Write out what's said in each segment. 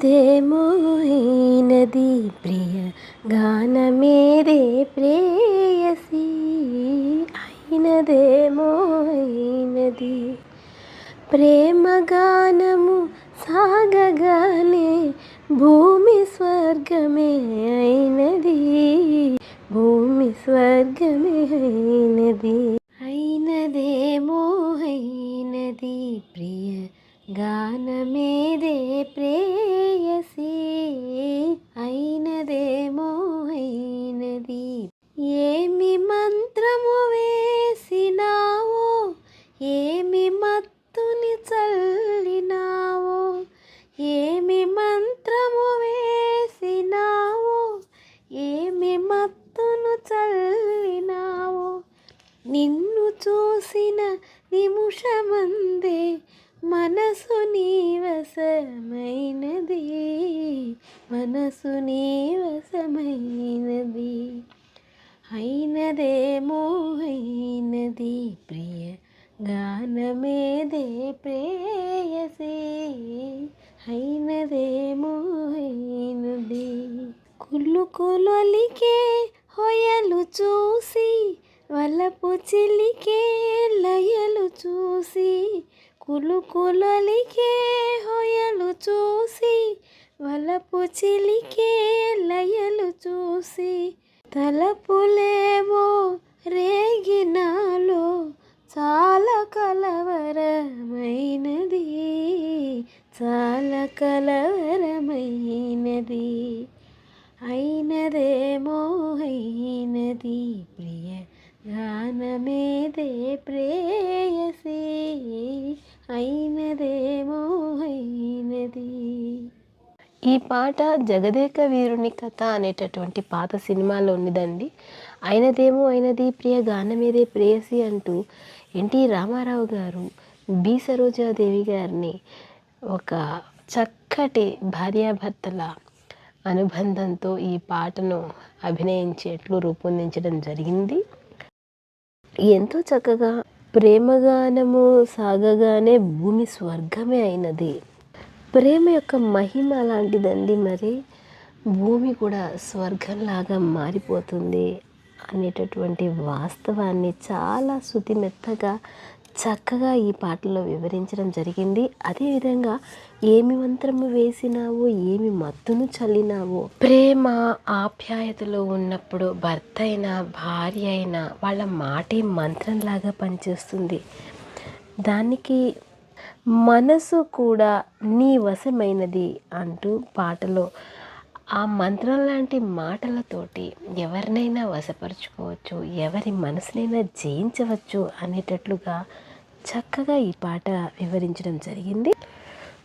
అయినదేమో అయినది ప్రియ గానమేరే ప్రేయసి. అయినదేమో అయినది ప్రేమ గానము సాగగానే భూమి స్వర్గమే అయినది. భూమి స్వర్గమే అయినది. అయినదేమో అయినది ప్రియ గానమేదే ప్రేయసి. అయినదేమో అయినది. ఏమి మంత్రము వేసినావో, ఏమి మత్తుని చల్లినావో, ఏమి మంత్రము వేసినావో, ఏమి మత్తును చల్లినావో, నిన్ను చూసిన నిముషమందే మనసు నీవసమైనది. మనసు నీవసమైనది. అయినదేమో అయినది ప్రియ గానమేదే ప్రేయసి. అయినదేమో అయినది. కుళ్ళు కులొలికే హొయలు చూసి, వలపు చిలికే లయలు చూసి, కులుకులొలికే హొయలు చూసి, వలపు చిలికే లయలు చూసి, తలపులేవో రేగినాలో చాలా కలవరమైనది. చాలా కలవరమైనది. అయినదేమో అయినది ప్రియ గానమేదే ప్రేయసి. అయినదేమో అయినది. ఈ పాట జగదేక వీరుని కథ అనేటటువంటి పాత సినిమాలో ఉన్నదండి. అయినదేమో అయినది ప్రియ గానమేదే ప్రేయసి అంటూ ఎన్టీ రామారావు గారు బి సరోజాదేవి గారిని ఒక చక్కటి భార్యాభర్తల అనుబంధంతో ఈ పాటను అభినయించేట్లు రూపొందించడం జరిగింది. ఎంతో చక్కగా ప్రేమగానము సాగగానే భూమి స్వర్గమే అయినది. ప్రేమ యొక్క మహిమ అలాంటిదండి. మరి భూమి కూడా స్వర్గంలాగా మారిపోతుంది అనేటటువంటి వాస్తవాన్ని చాలా శృతిమెత్తగా చక్కగా ఈ పాటలో వివరించడం జరిగింది. అదేవిధంగా ఏమి మంత్రము వేసినావో, ఏమి మత్తును చల్లినావో, ప్రేమ ఆప్యాయతలో ఉన్నప్పుడు భర్త అయినా భార్య అయినా వాళ్ళ మాటే మంత్రంలాగా పనిచేస్తుంది. దానికి మనసు కూడా నీ వశమైనది అంటూ పాటలో ఆ మంత్రం లాంటి మాటలతోటి ఎవరినైనా వశపరుచుకోవచ్చు, ఎవరి మనసునైనా జయించవచ్చు అనేటట్లుగా చక్కగా ఈ పాట వివరించడం జరిగింది.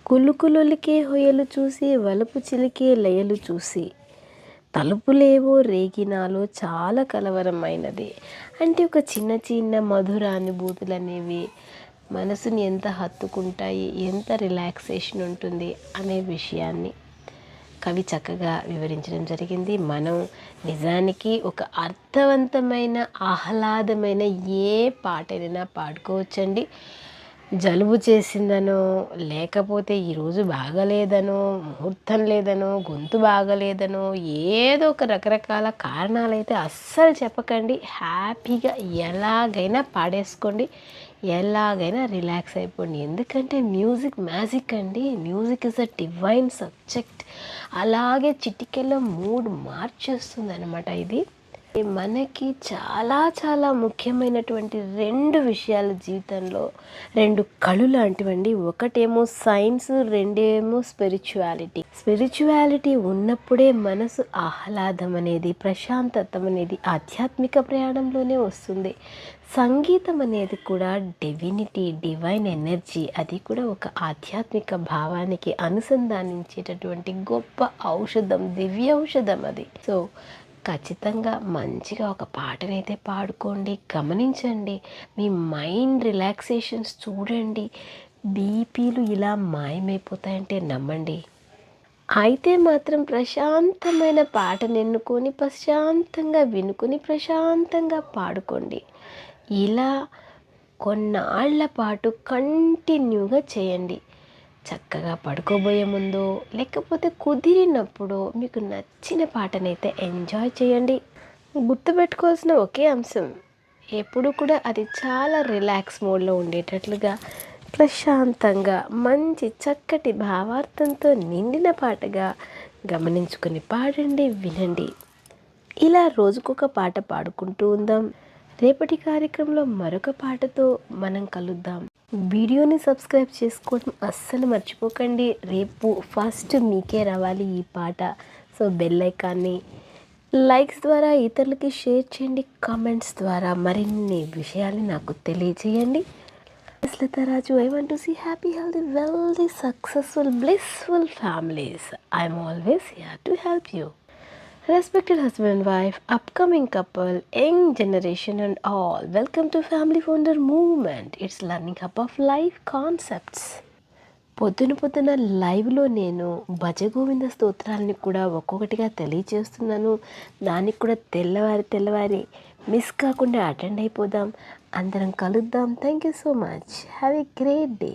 కులుకులొలికే హొయలు చూసి, వలపు చిలికే లయలు చూసి, తలుపులేవో రేగినాలో చాలా కలవరమైనది అంటే ఒక చిన్న చిన్న మధుర అనుభూతులు అనేవి మనసుని ఎంత హత్తుకుంటాయి, ఎంత రిలాక్సేషన్ ఉంటుంది అనే విషయాన్ని కవి చక్కగా వివరించడం జరిగింది. మనం నిజానికి ఒక అర్థవంతమైన ఆహ్లాదమైన ఏ పాటైనా పాడుకోవచ్చండి. జలుబు చేసిందనో, లేకపోతే ఈరోజు బాగలేదనో, ముహూర్తం లేదనో, గొంతు బాగలేదనో, ఏదో ఒక రకరకాల కారణాలైతే అస్సలు చెప్పకండి. హ్యాపీగా ఎలాగైనా పాడేసుకోండి, ఎలాగైనా రిలాక్స్ అయిపోండి. ఎందుకంటే మ్యూజిక్ మ్యాజిక్ అండి. Music is a divine subject. అలాగే చిటికెలో మూడ్ మార్చేస్తుంది అన్నమాట. ఇది మనకి చాలా చాలా ముఖ్యమైనటువంటి రెండు విషయాలు జీవితంలో, రెండు కళ్ళు లాంటివండి. ఒకటేమో సైన్స్, రెండేమో స్పిరిచువాలిటీ. స్పిరిచువాలిటీ ఉన్నప్పుడే మనసు ఆహ్లాదం అనేది, ప్రశాంతతం అనేది ఆధ్యాత్మిక ప్రయాణంలోనే వస్తుంది. సంగీతం అనేది కూడా డివినిటీ, డివైన్ ఎనర్జీ. అది కూడా ఒక ఆధ్యాత్మిక భావానికి అనుసంధానించేటటువంటి గొప్ప ఔషధం, దివ్య ఔషధం అది. సో ఖచ్చితంగా మంచిగా ఒక పాటనైతే పాడుకోండి, గమనించండి, మీ మైండ్ రిలాక్సేషన్స్ చూడండి. బీపీలు ఇలా మాయమైపోతాయంటే నమ్మండి. అయితే మాత్రం ప్రశాంతమైన పాటను ఎన్నుకొని ప్రశాంతంగా వినుకొని ప్రశాంతంగా పాడుకోండి. ఇలా కొన్నాళ్ల పాటు కంటిన్యూగా చేయండి. చక్కగా పడుకోబోయే ముందో లేకపోతే కుదిరినప్పుడు మీకు నచ్చిన పాటనైతే ఎంజాయ్ చేయండి. గుర్తుపెట్టుకోవాల్సిన ఒకే అంశం, ఎప్పుడు కూడా అది చాలా రిలాక్స్ మోడ్లో ఉండేటట్లుగా ప్రశాంతంగా మంచి చక్కటి భావార్థంతో నిండిన పాటగా గమనించుకొని పాడండి, వినండి. ఇలా రోజుకొక పాట పాడుకుంటూ ఉందాం. రేపటి కార్యక్రమంలో మరొక పాటతో మనం కలుద్దాం. వీడియోని సబ్స్క్రైబ్ చేసుకోవడం అస్సలు మర్చిపోకండి. రేపు ఫస్ట్ మీకే రావాలి ఈ పాట. సో బెల్ ఐకాన్ని లైక్స్ ద్వారా ఇతరులకి షేర్ చేయండి. కామెంట్స్ ద్వారా మరిన్ని విషయాలు నాకు తెలియజేయండి. Lata I want to see happy, healthy, wealthy, successful, blissful families. I'm always here to help you. Respected husband and wife, upcoming couple, young generation and all, welcome to Family Founder Movement. It's learning hub of life concepts. పొద్దున లైవ్లో నేను భజగోవింద స్తోత్రాలని కూడా ఒక్కొక్కటిగా తెలియచేస్తున్నాను. దానికి కూడా తెల్లవారి miss కాకుండా అటెండ్ అయిపోదాం. అందరం కలుద్దాం. Thank you so much. Have a great day.